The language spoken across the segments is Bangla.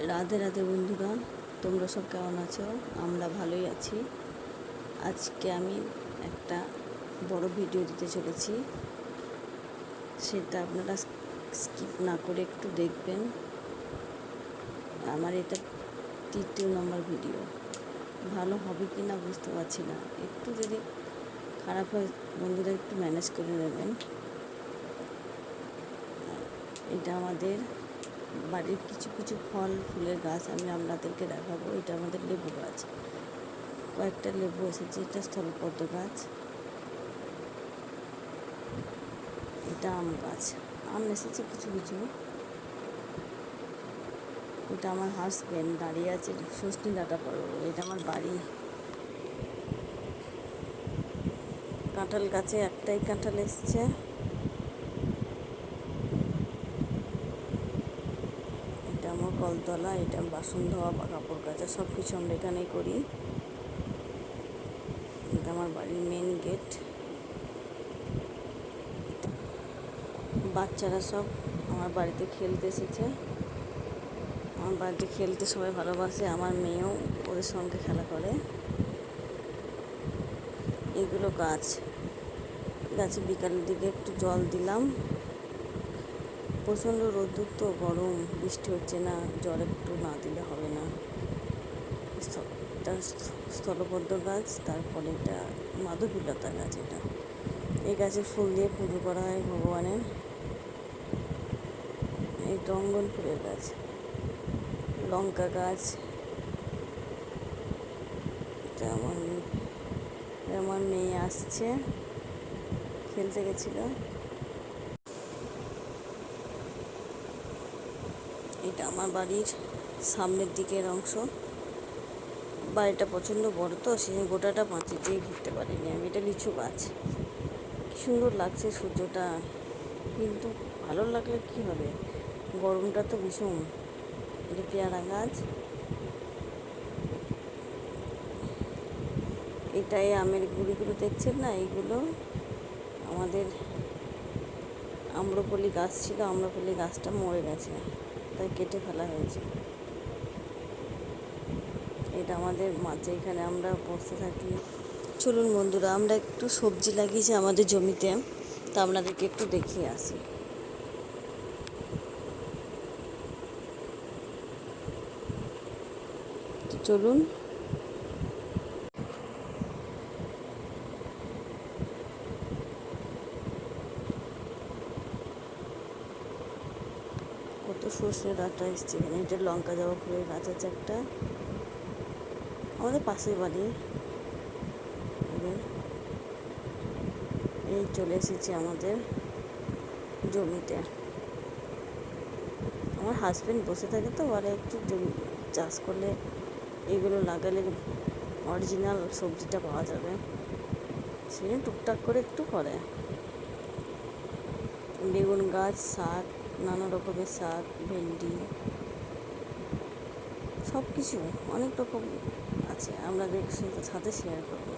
রাধে রাধে বন্ধুরা, তোমরা সব কেমন আছো? আমরা ভালোই আছি। আজকে আমি একটা বড় ভিডিও দিতে চলেছি, সেটা আপনারা স্কিপ না করে একটু দেখবেন। আমার এটা 3য় নম্বর ভিডিও। ভালো হবে কি না বুঝতে পারছি না, একটু যদি খারাপ হয় বন্ধুরা একটু ম্যানেজ করে নেবেন। এটা আমাদের বাড়ির কিছু কিছু ফল ফুলের গাছ আমি আপনাদেরকে দেখাবো। এটা আমাদের লেবু গাছ, কয়েকটা লেবু এসেছে। এটা স্থলপদ্ম গাছ, এটা আম গাছ, আম এসেছে কিছু কিছু। এটা আমার হাজব্যান্ড দাঁড়িয়ে আছে ষষ্ঠী ডাটা পড়ো। এটা আমার বাড়ি। কাঁঠাল গাছে একটাই কাঁঠাল এসছে। এটা আমার কলতলা, এটা বাসন ধোয়া বা কাপড় কাচা সব কিছু আমরা এখানেই করি। এটা আমার বাড়ির মেন গেট। বাচ্চারা সব আমার বাড়িতে খেলতে এসেছে। আমার বাড়িতে খেলতে সবাই ভালোবাসে, আমার মেয়েও ওদের সঙ্গে খেলা করে। এগুলো গাছে বিকালের দিকে একটু জল দিলাম। প্রচণ্ড রোদ্দুর তো, গরম, বৃষ্টি হচ্ছে না, জল একটু না দিলে হবে না। এটা স্থলপদ্ম গাছ, তারপরে এটা মাধবীলতা গাছ। এই গাছের ফুল দিয়ে পুজো করা হয় ভগবানের। এই রঙ্গন ফুলের গাছ, লঙ্কা গাছ। এটা আমার মেয়ে আসছে, খেলতে গেছিল। এটা আমার বাড়ির সামনের দিকের অংশ। বাড়িটা প্রচণ্ড বড় তো, সেই গোটাটা পাঁচিল দিয়ে ঘিরতে পারিনি আমি। এটা লিচু গাছ, কি সুন্দর লাগছে সূর্যটা, কিন্তু ভালো লাগলে কি হবে, গরমটা তো ভীষণ। এটা পেয়ারা গাছ। এটাই আমের গুঁড়িগুলো দেখছেন না, এইগুলো আমাদের আম্রপলি গাছ ছিল, আম্রপলি গাছটা মরে গেছে, তাই কেটে ফেলা হয়েছে। এটা আমাদের মাঝে, এখানে আমরা বসে থাকি। চলুন বন্ধুরা, আমরা একটু সবজি লাগিয়েছি আমাদের জমিতে, তা আপনাদেরকে একটু দেখিয়ে আসি। চলুন। কত সর্ষে ডাঁটা এসছে এখানে। এটা লঙ্কা জবা ফুলের গাছ আছে একটা, আমাদের পাশের বাড়ি। এই চলে এসেছি আমাদের জমিতে। আমার হাজব্যান্ড বসে থাকে তো, বলে একটু জমি চাষ করলে, এগুলো লাগালে অরিজিনাল সবজিটা পাওয়া যাবে, সেই টুকটাক করে একটু করে। বেগুন গাছ, শাক, নানা রকমের শাক, ভেন্ডি, সব কিছু অনেক রকম আছে, আপনাদের সাথে শেয়ার করবো।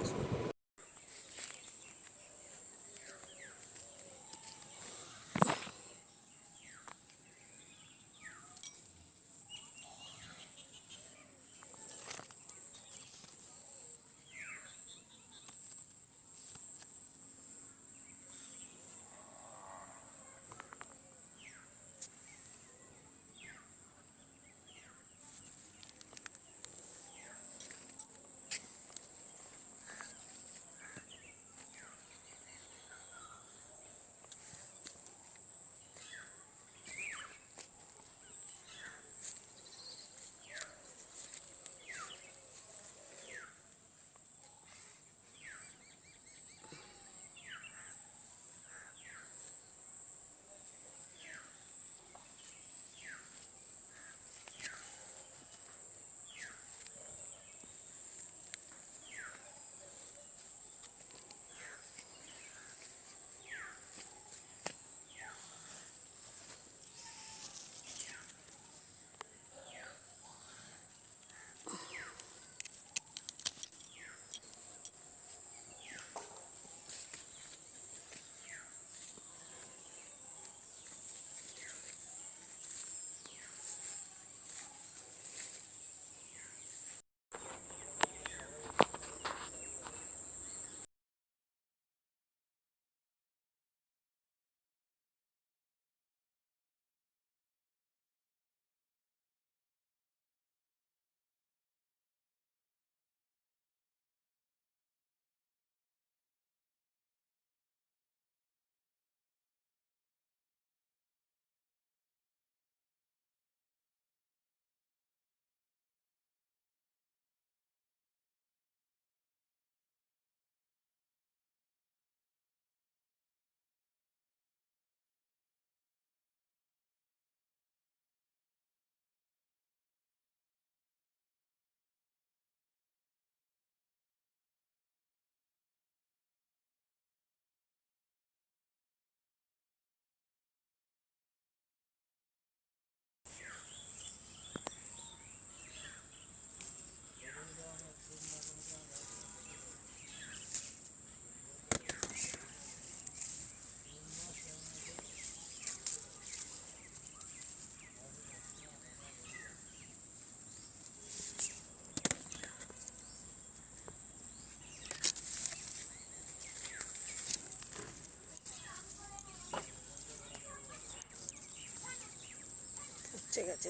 পচে গেছে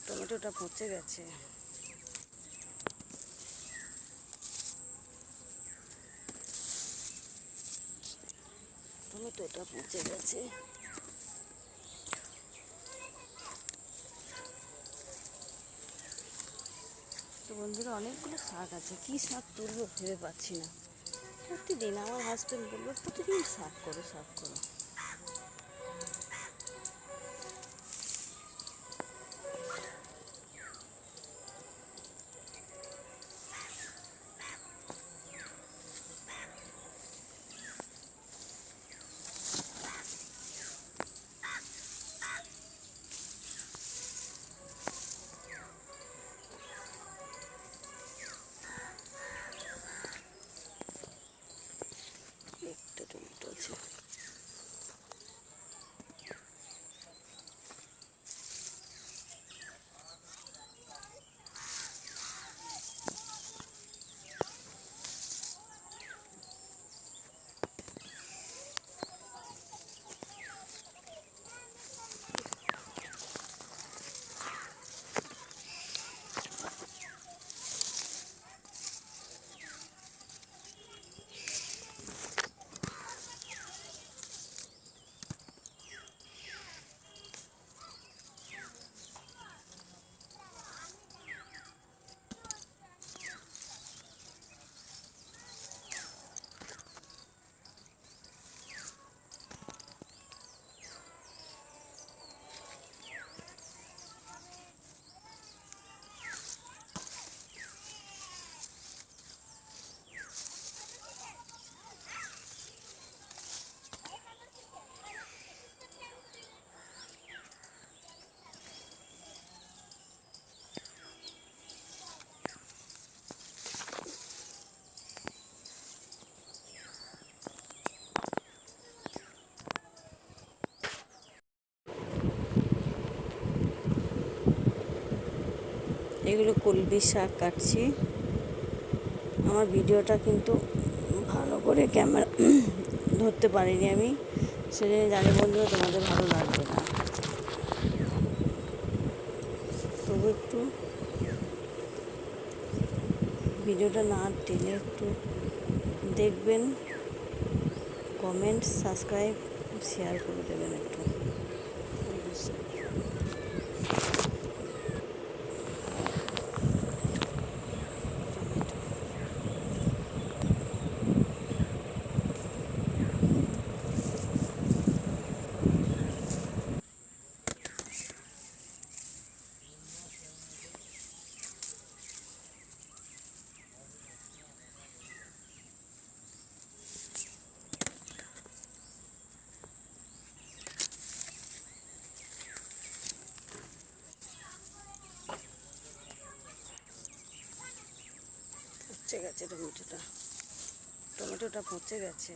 টমেটোটা পচে গেছে। টমেটোটা পচে গেছে। তো বন্ধুরা, অনেকগুলো শাক আছে, কি শাক তুলবো ভেবে পাচ্ছি না। প্রতিদিন আমার হাজব্যান্ড বললো প্রতিদিন শাক করো। একটা টমেটো আছে। এগুলো কলমি শাক কাটছি। আমার ভিডিওটা কিন্তু ভালো করে ক্যামেরা ধরতে পারিনি আমি, সেজন্য জানি বন্ধুরা তোমাদের ভালো লাগবে না, তবু একটু ভিডিওটা না টেনে একটু দেখবেন, কমেন্ট, সাবস্ক্রাইব, শেয়ার করে দেবেন একটু। পচে গেছে টমেটোটা পচে গেছে।